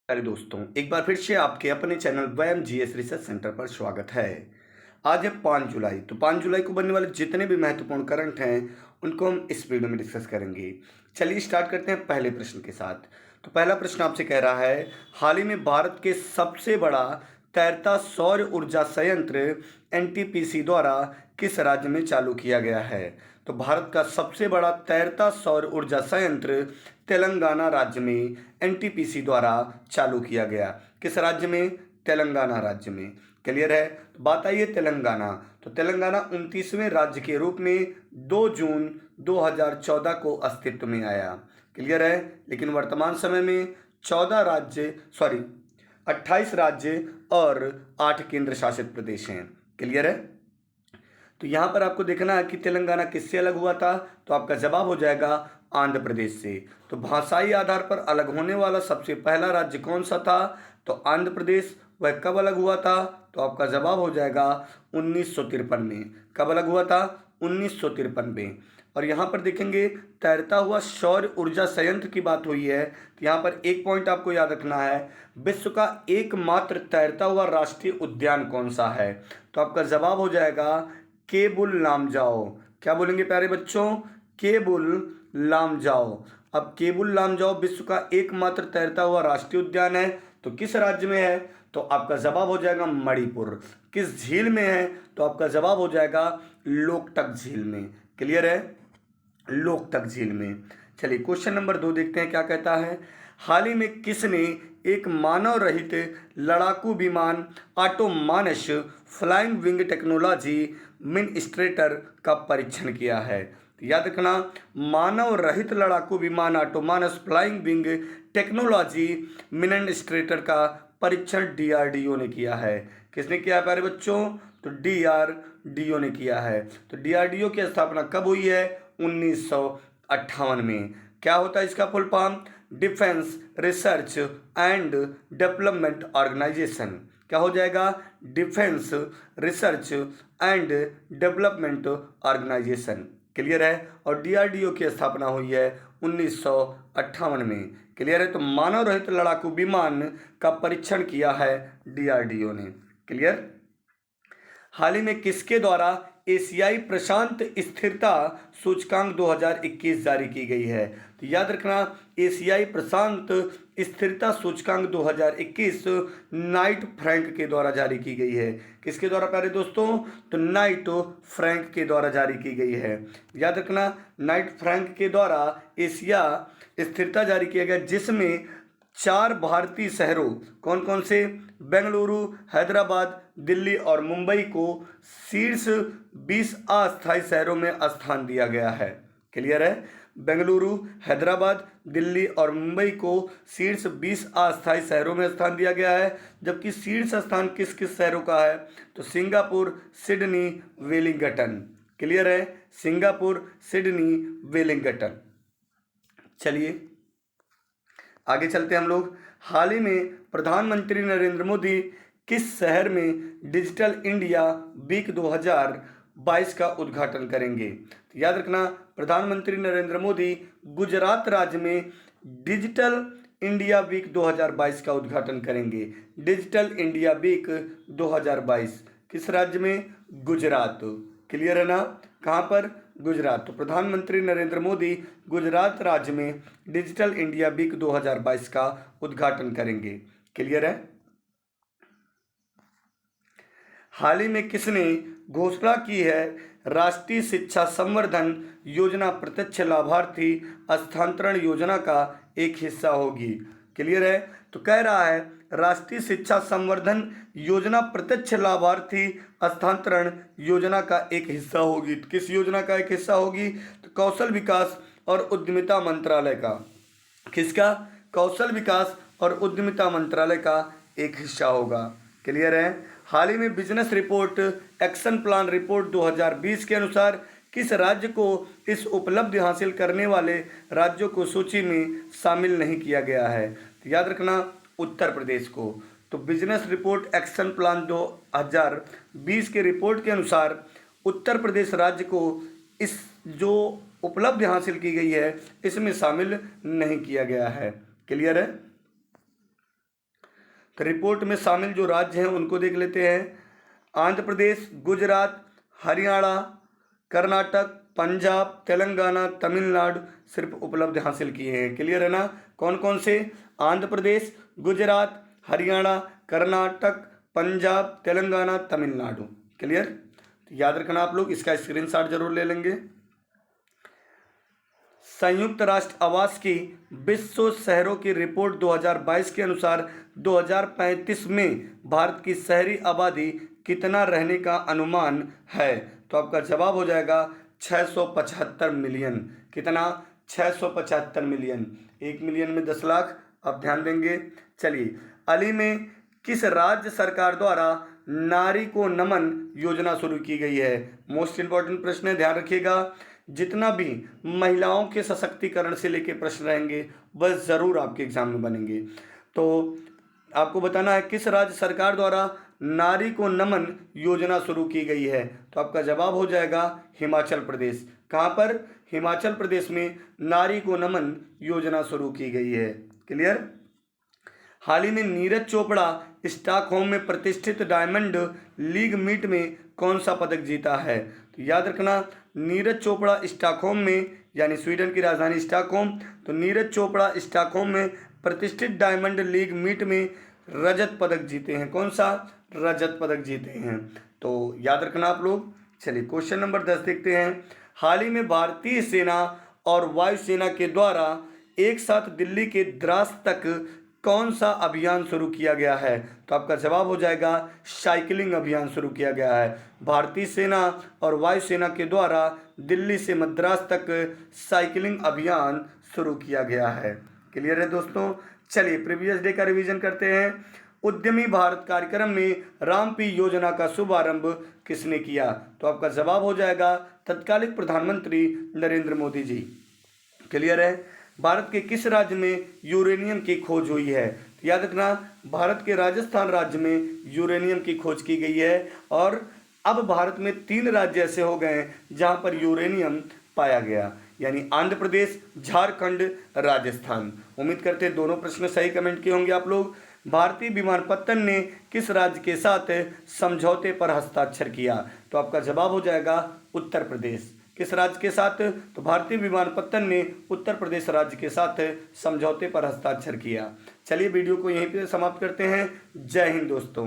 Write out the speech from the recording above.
प्यारे दोस्तों, एक बार फिर से आपके अपने चैनल व्यायाम जीएस रिसर्च सेंटर पर स्वागत है। आज है 5 जुलाई। तो 5 जुलाई को बनने वाले जितने भी महत्वपूर्ण करंट हैं उनको हम इस वीडियो में डिस्कस करेंगे। चलिए स्टार्ट करते हैं पहले प्रश्न के साथ। तो पहला प्रश्न आपसे कह रहा है, हाल ही में भारत के सबसे बड़ा तैरता सौर ऊर्जा संयंत्र एनटीपीसी द्वारा किस राज्य में चालू किया गया है? तो भारत का सबसे बड़ा तैरता सौर ऊर्जा संयंत्र तेलंगाना राज्य में एनटीपीसी द्वारा चालू किया गया। किस राज्य में? तेलंगाना राज्य में। क्लियर है? तो बात आई है तेलंगाना। तो तेलंगाना 29वें राज्य के रूप में 2 जून 2014 को अस्तित्व में आया। क्लियर है? लेकिन वर्तमान समय में 28 राज्य और 8 केंद्र शासित प्रदेश हैं। क्लियर है? तो यहाँ पर आपको देखना है कि तेलंगाना किससे अलग हुआ था। तो आपका जवाब हो जाएगा आंध्र प्रदेश से। तो भाषाई आधार पर अलग होने वाला सबसे पहला राज्य कौन सा था? तो आंध्र प्रदेश। वह कब अलग हुआ था? तो आपका जवाब हो जाएगा 1953 में। कब अलग हुआ था? 1953 में। और यहाँ पर देखेंगे तैरता हुआ सौर ऊर्जा संयंत्र की बात हुई है। तो यहाँ पर एक पॉइंट आपको याद रखना है, विश्व का एकमात्र तैरता हुआ राष्ट्रीय उद्यान कौन सा है? तो आपका जवाब हो जाएगा केबुल लामजाओ। क्या बोलेंगे प्यारे बच्चों? केबुल लामजाओ। अब केबुल लामजाओ विश्व का एकमात्र तैरता हुआ राष्ट्रीय उद्यान है। तो किस राज्य में है? तो आपका जवाब हो जाएगा मणिपुर। किस झील में है? तो आपका जवाब हो जाएगा लोकटक झील में। क्लियर है? लोकटक झील में। चलिए क्वेश्चन नंबर 2 देखते हैं क्या कहता है। हाल ही में किसने एक मानव रहित लड़ाकू विमान ऑटोमानस फ्लाइंग विंग टेक्नोलॉजी मिनस्ट्रेटर का परीक्षण किया है? तो याद रखना, मानव रहित लड़ाकू विमान ऑटोमानस फ्लाइंग विंग टेक्नोलॉजी मिनस्ट्रेटर का परीक्षण डीआरडीओ ने किया है। किसने किया है प्यारे बच्चों? तो डीआरडीओ ने किया है। तो डीआरडीओ की स्थापना कब हुई है? 1958 में। क्या होता है इसका full form? Defence research and development organisation. क्या हो जाएगा? Defence research and development organisation. Clear है? और डीआरडीओ की स्थापना हुई है 1958 में। क्लियर है? तो मानव रहित लड़ाकू विमान का परीक्षण किया है डीआरडीओ ने। क्लियर? हाल ही में किसके द्वारा एशियाई प्रशांत स्थिरता सूचकांक 2021 जारी की गई है? तो याद रखना, एशियाई प्रशांत स्थिरता सूचकांक 2021 नाइट फ्रैंक के द्वारा जारी की गई है। किसके द्वारा प्यारे दोस्तों? तो नाइट फ्रैंक के द्वारा जारी की गई है। याद रखना, नाइट फ्रैंक के द्वारा एशिया स्थिरता जारी किया गया, जिसमें 4 भारतीय शहरों कौन कौन से? बेंगलुरु, हैदराबाद, दिल्ली और मुंबई को शीर्ष 20 अस्थायी शहरों में स्थान दिया गया है। क्लियर है? बेंगलुरु, हैदराबाद, दिल्ली और मुंबई को शीर्ष 20 अस्थायी शहरों में स्थान दिया गया है। जबकि शीर्ष स्थान किस किस शहरों का है? तो सिंगापुर, सिडनी, वेलिंगटन। क्लियर है? Singapore, Sydney, Wellington. चलिए आगे चलते हैं हम लोग। हाल ही में प्रधानमंत्री नरेंद्र मोदी किस शहर में डिजिटल इंडिया वीक 2022 का उद्घाटन करेंगे? तो याद रखना, प्रधानमंत्री नरेंद्र मोदी गुजरात राज्य में डिजिटल इंडिया वीक 2022 का उद्घाटन करेंगे। डिजिटल इंडिया वीक 2022 किस राज्य में? गुजरात। क्लियर है ना? कहाँ पर? गुजरात। तो प्रधानमंत्री नरेंद्र मोदी गुजरात राज्य में डिजिटल इंडिया वीक 2022 का उद्घाटन करेंगे। क्लियर है? हाल ही में किसने घोषणा की है राष्ट्रीय शिक्षा संवर्धन योजना प्रत्यक्ष लाभार्थी हस्तांतरण योजना का एक हिस्सा होगी? क्लियर है? तो कह रहा है राष्ट्रीय शिक्षा संवर्धन योजना प्रत्यक्ष लाभार्थी हस्तांतरण योजना का एक हिस्सा होगी। किस योजना का एक हिस्सा होगी? तो कौशल विकास और उद्यमिता मंत्रालय का। किसका? कौशल विकास और उद्यमिता मंत्रालय का एक हिस्सा होगा। क्लियर है? हाल ही में business report action plan report 2020 के अनुसार किस राज्य को इस उपलब्धि हासिल करने वाले राज्यों को सूची में शामिल नहीं किया गया है? तो याद रखना, उत्तर प्रदेश को। तो बिजनेस रिपोर्ट एक्शन प्लान 2020 के रिपोर्ट के अनुसार उत्तर प्रदेश राज्य को इस जो उपलब्धि हासिल की गई है इसमें शामिल नहीं किया गया है। क्लियर है? तो रिपोर्ट में शामिल जो राज्य हैं उनको देख लेते हैं। आंध्र प्रदेश, गुजरात, हरियाणा, कर्नाटक, पंजाब, तेलंगाना, तमिलनाडु सिर्फ उपलब्धि हासिल किए हैं। क्लियर है ना? कौन कौन से? आंध्र प्रदेश, गुजरात, हरियाणा, कर्नाटक, पंजाब, तेलंगाना, तमिलनाडु। क्लियर? तो याद रखना आप लोग, इसका स्क्रीनशॉट जरूर ले लेंगे। संयुक्त राष्ट्र आवास की विश्व शहरों की रिपोर्ट 2022 के अनुसार 2035 में भारत की शहरी आबादी कितना रहने का अनुमान है? तो आपका जवाब हो जाएगा 675 मिलियन। कितना? 675 मिलियन। 1 मिलियन में 10 लाख। आप ध्यान देंगे। चलिए, हाल ही में किस राज्य सरकार द्वारा नारी को नमन योजना शुरू की गई है? मोस्ट इंपॉर्टेंट प्रश्न है, ध्यान रखिएगा। जितना भी महिलाओं के सशक्तिकरण से लेके प्रश्न रहेंगे वह जरूर आपके एग्जाम में बनेंगे। तो आपको बताना है किस राज्य सरकार द्वारा नारी को नमन योजना शुरू की गई है? तो आपका जवाब हो जाएगा हिमाचल प्रदेश। कहाँ पर? हिमाचल प्रदेश में नारी को नमन योजना शुरू की गई है। क्लियर? हाल ही में नीरज चोपड़ा स्टॉकहोम में प्रतिष्ठित डायमंड लीग मीट में कौन सा पदक जीता है? तो याद रखना, नीरज चोपड़ा स्टॉकहोम में, यानी स्वीडन की राजधानी स्टॉकहोम, तो नीरज चोपड़ा स्टॉकहोम में प्रतिष्ठित डायमंड लीग मीट में रजत पदक जीते हैं। कौन सा? रजत पदक जीते हैं। तो याद रखना आप लोग। चलिए, क्वेश्चन नंबर 10 देखते हैं। हाल ही में भारतीय सेना और वायुसेना के द्वारा एक साथ दिल्ली के द्रास तक कौन सा अभियान शुरू किया गया है? तो आपका जवाब हो जाएगा साइकिलिंग अभियान शुरू किया गया है। भारतीय सेना और वायुसेना के द्वारा दिल्ली से मद्रास तक साइकिलिंग अभियान शुरू किया गया है। क्लियर है दोस्तों? चलिए, प्रीवियस डे का रिवीजन करते हैं। उद्यमी भारत कार्यक्रम में रामपी योजना का शुभारंभ किसने किया? तो आपका जवाब हो जाएगा तत्कालिक प्रधानमंत्री नरेंद्र मोदी जी। क्लियर है? भारत के किस राज्य में यूरेनियम की खोज हुई है? तो याद रखना, भारत के राजस्थान राज्य में यूरेनियम की खोज की गई है। और अब भारत में 3 राज्य ऐसे हो गए हैं जहां पर यूरेनियम पाया गया, यानी आंध्र प्रदेश, झारखंड, राजस्थान। उम्मीद करते हैं दोनों प्रश्न सही कमेंट किए होंगे आप लोग। भारतीय विमानपत्तन ने किस राज्य के साथ समझौते पर हस्ताक्षर किया? तो आपका जवाब हो जाएगा उत्तर प्रदेश। किस राज्य के साथ? तो भारतीय विमानपत्तन ने उत्तर प्रदेश राज्य के साथ समझौते पर हस्ताक्षर किया। चलिए, वीडियो को यहीं पे समाप्त करते हैं। जय हिंद दोस्तों।